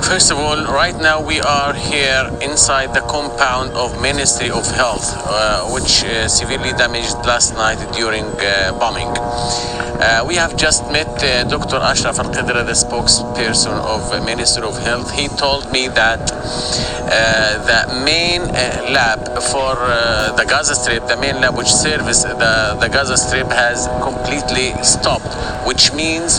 First of all, right now we are here inside the compound of Ministry of Health, which severely damaged last night during bombing. We have just met Dr. Ashraf Al-Qidra, the spokesperson of Ministry of Health. He told me that the main lab for the Gaza Strip, the main lab which serves the Gaza Strip, has completely stopped, which means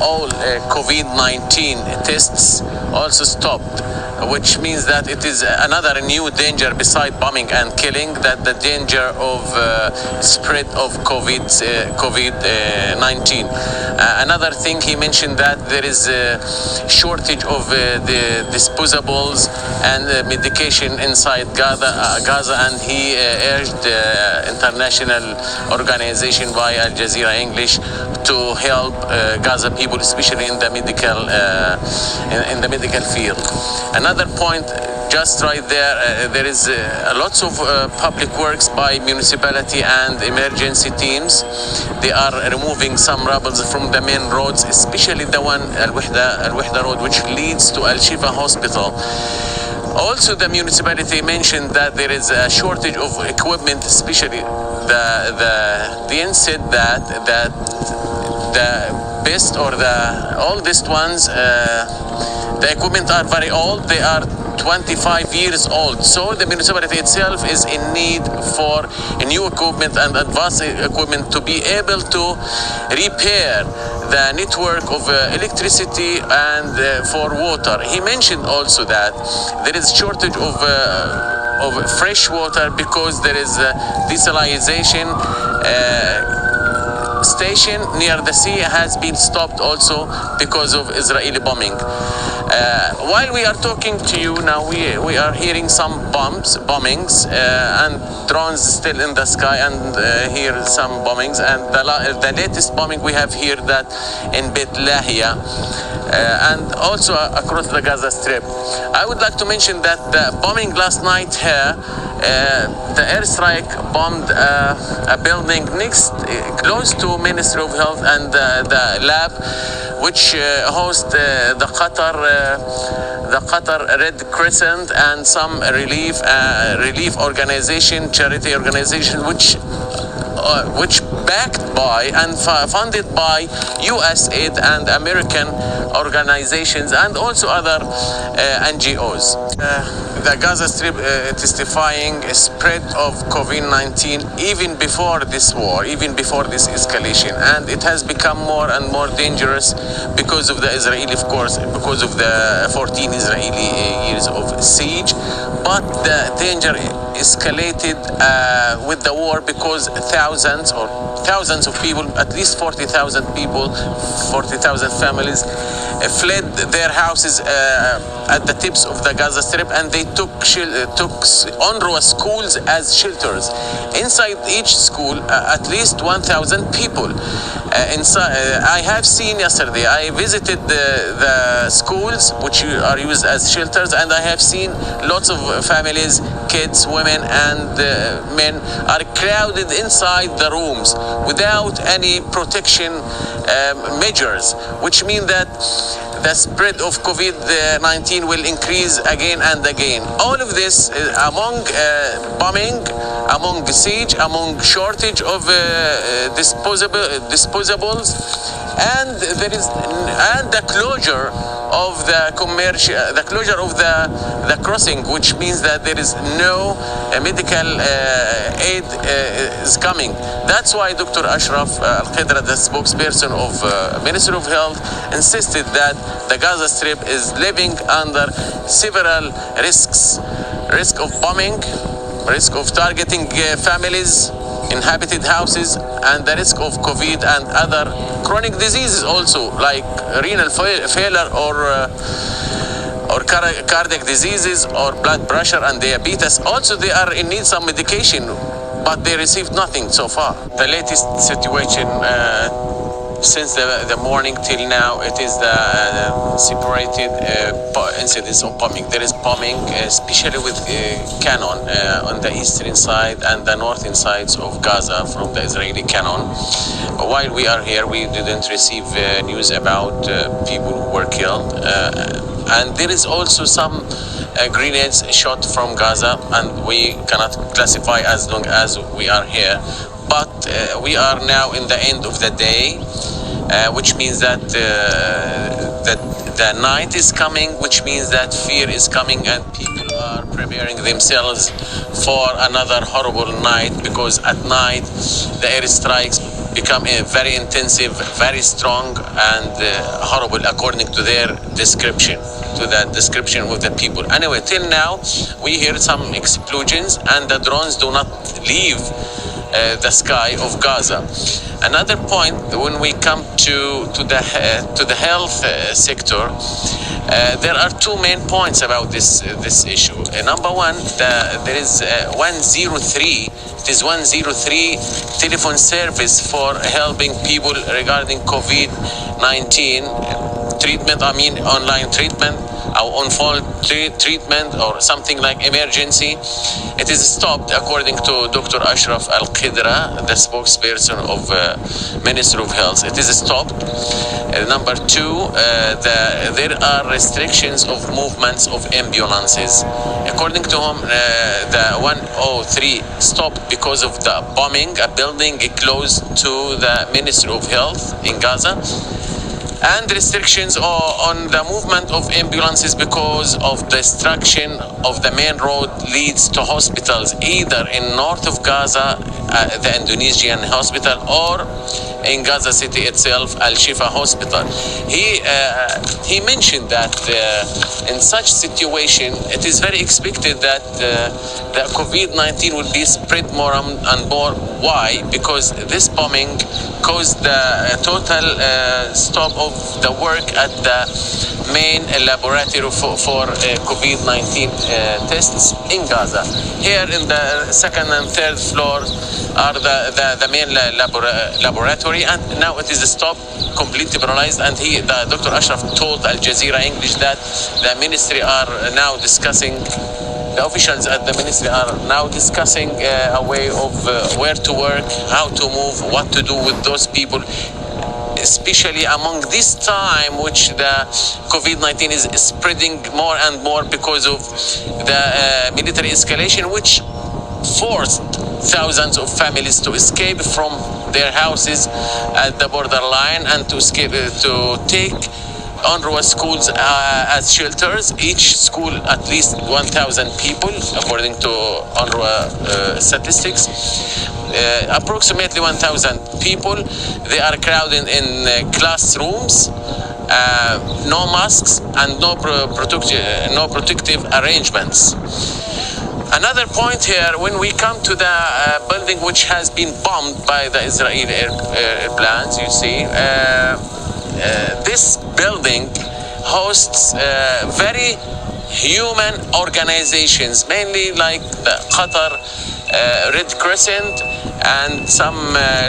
all COVID-19 tests also stopped, which means that it is another new danger beside bombing and killing, that the danger of spread of COVID-19. Another thing, he mentioned that there is a shortage of the disposables and medication inside Gaza, and he urged international organization via Al Jazeera English to help Gaza people, especially in the medical field. Another point, just right there, there is lots of public works by municipality and emergency teams. They are removing some rubble from the main roads, especially the one Al-Wahda road, which leads to Al-Shifa hospital. Also, the municipality mentioned that there is a shortage of equipment, especially the DN said that the best or the oldest ones, the equipment are very old. They are 25 years old. So the municipality itself is in need for new equipment and advanced equipment to be able to repair the network of electricity and for water. He mentioned also that there is shortage of fresh water because there is desalination station near the sea has been stopped also because of Israeli bombing. While we are talking to you now, we are hearing some bombings and drones still in the sky, and hear some bombings. And the latest bombing we have here that in Beit Lahia and also across the Gaza Strip. I would like to mention that the bombing last night here, the airstrike bombed a building close to Ministry of Health and the lab, which hosts the Qatar Red Crescent and some relief organization, charity organization, which backed by and funded by USAID and American organizations and also other NGOs. The Gaza Strip testifying a spread of COVID-19 even before this war, even before this escalation, and it has become more and more dangerous because of the Israeli, of course, because of the 14 Israeli years of siege. But the danger escalated with the war because thousands of people, at least 40,000 people, 40,000 families fled their houses at the tips of the Gaza Strip, and they took UNRWA schools as shelters. Inside each school, at least 1,000 people. I have seen yesterday, I visited the schools which are used as shelters, and I have seen lots of families, kids, women and men are crowded inside the rooms without any protection measures, which mean that the spread of COVID-19 will increase again and again. All of this among bombing, among siege, among shortage of disposables, and there is the closure of the closure of the crossing, which means that there is no medical aid is coming. That's why Dr. Ashraf Al-Qidra, the spokesperson of Ministry of Health, insisted that the Gaza Strip is living under several risks: risk of bombing, risk of targeting families, inhabited houses, and the risk of COVID and other chronic diseases also, like renal failure or cardiac diseases or blood pressure and diabetes. Also, they are in need some medication, but they received nothing so far. The latest situation since the morning till now, it is the separated incidents of bombing. There is bombing, especially with cannon on the eastern side and the northern sides of Gaza from the Israeli cannon. While we are here, we didn't receive news about people who were killed. and there is also some grenades shot from Gaza, and we cannot classify as long as we are here. But we are now in the end of the day, which means that the night is coming, which means that fear is coming, and people are preparing themselves for another horrible night, because at night the airstrikes become very intensive, very strong, and horrible according to their description, to the description of the people. Anyway, till now we hear some explosions, and the drones do not leave the sky of Gaza. Another point, when we come to the health sector, there are two main points about this issue. Number one, there is 103. It is 103 telephone service for helping people regarding COVID-19 treatment. I mean, online treatment, or on-phone treatment, or something like emergency. It is stopped, according to Dr. Ashraf Al-Qidra, the spokesperson of Ministry of Health. It is stopped. Number two, there are restrictions of movements of ambulances. According to him, the 103 stopped because of the bombing, a building close to the Ministry of Health in Gaza, and restrictions on the movement of ambulances because of destruction of the main road leads to hospitals, either in north of Gaza, the Indonesian hospital, or in Gaza City itself, Al-Shifa Hospital. He mentioned that in such situation, it is very expected that the COVID-19 will be spread more and more. Why? Because this bombing caused the total stop of the work at the main laboratory for COVID-19 tests in Gaza. Here in the second and third floor are the main laboratory, and now it is stopped, completely paralyzed. And Dr. Ashraf told Al Jazeera English that the ministry are now discussing, the officials at the ministry are now discussing a way of where to work, how to move, what to do with those people, especially among this time which the COVID-19 is spreading more and more because of the military escalation, which forced thousands of families to escape from their houses at the borderline and to take UNRWA schools as shelters. Each school at least 1,000 people, according to UNRWA statistics. Approximately 1,000 people. They are crowded in classrooms, no masks, and no protective arrangements. Another point here, when we come to the building which has been bombed by the Israeli airplanes, you see, this building hosts very human organizations, mainly like the Qatar Red Crescent and some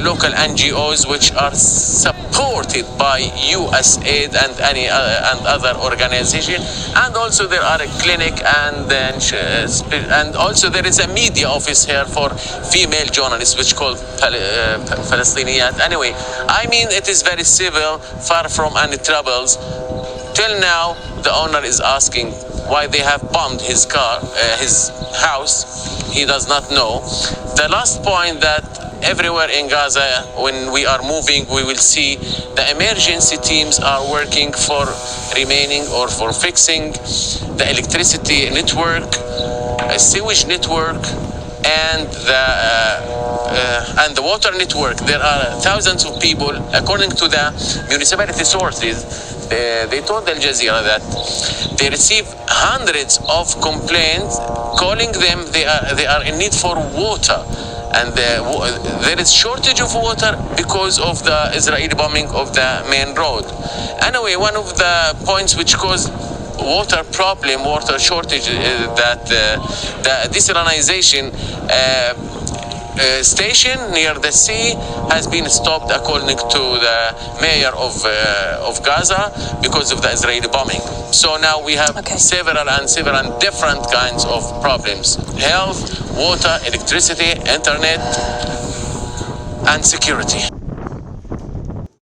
local NGOs which are supported by USAID and other organization. And also there are a clinic, and also there is a media office here for female journalists which called Palestinian. Anyway, I mean, it is very civil, far from any troubles. Till now, the owner is asking why they have bombed his house. He does not know. The last point, that everywhere in Gaza, when we are moving, we will see the emergency teams are working for remaining or for fixing the electricity network, sewage network, and the water network. There are thousands of people, according to the municipality sources. They told Al Jazeera that they receive hundreds of complaints calling them they are in need for water, and there is shortage of water because of the Israeli bombing of the main road. Anyway, one of the points which caused water problem, water shortage, that the desalination station near the sea has been stopped, according to the mayor of Gaza, because of the Israeli bombing. So now we have several different kinds of problems: health, water, electricity, internet, and security.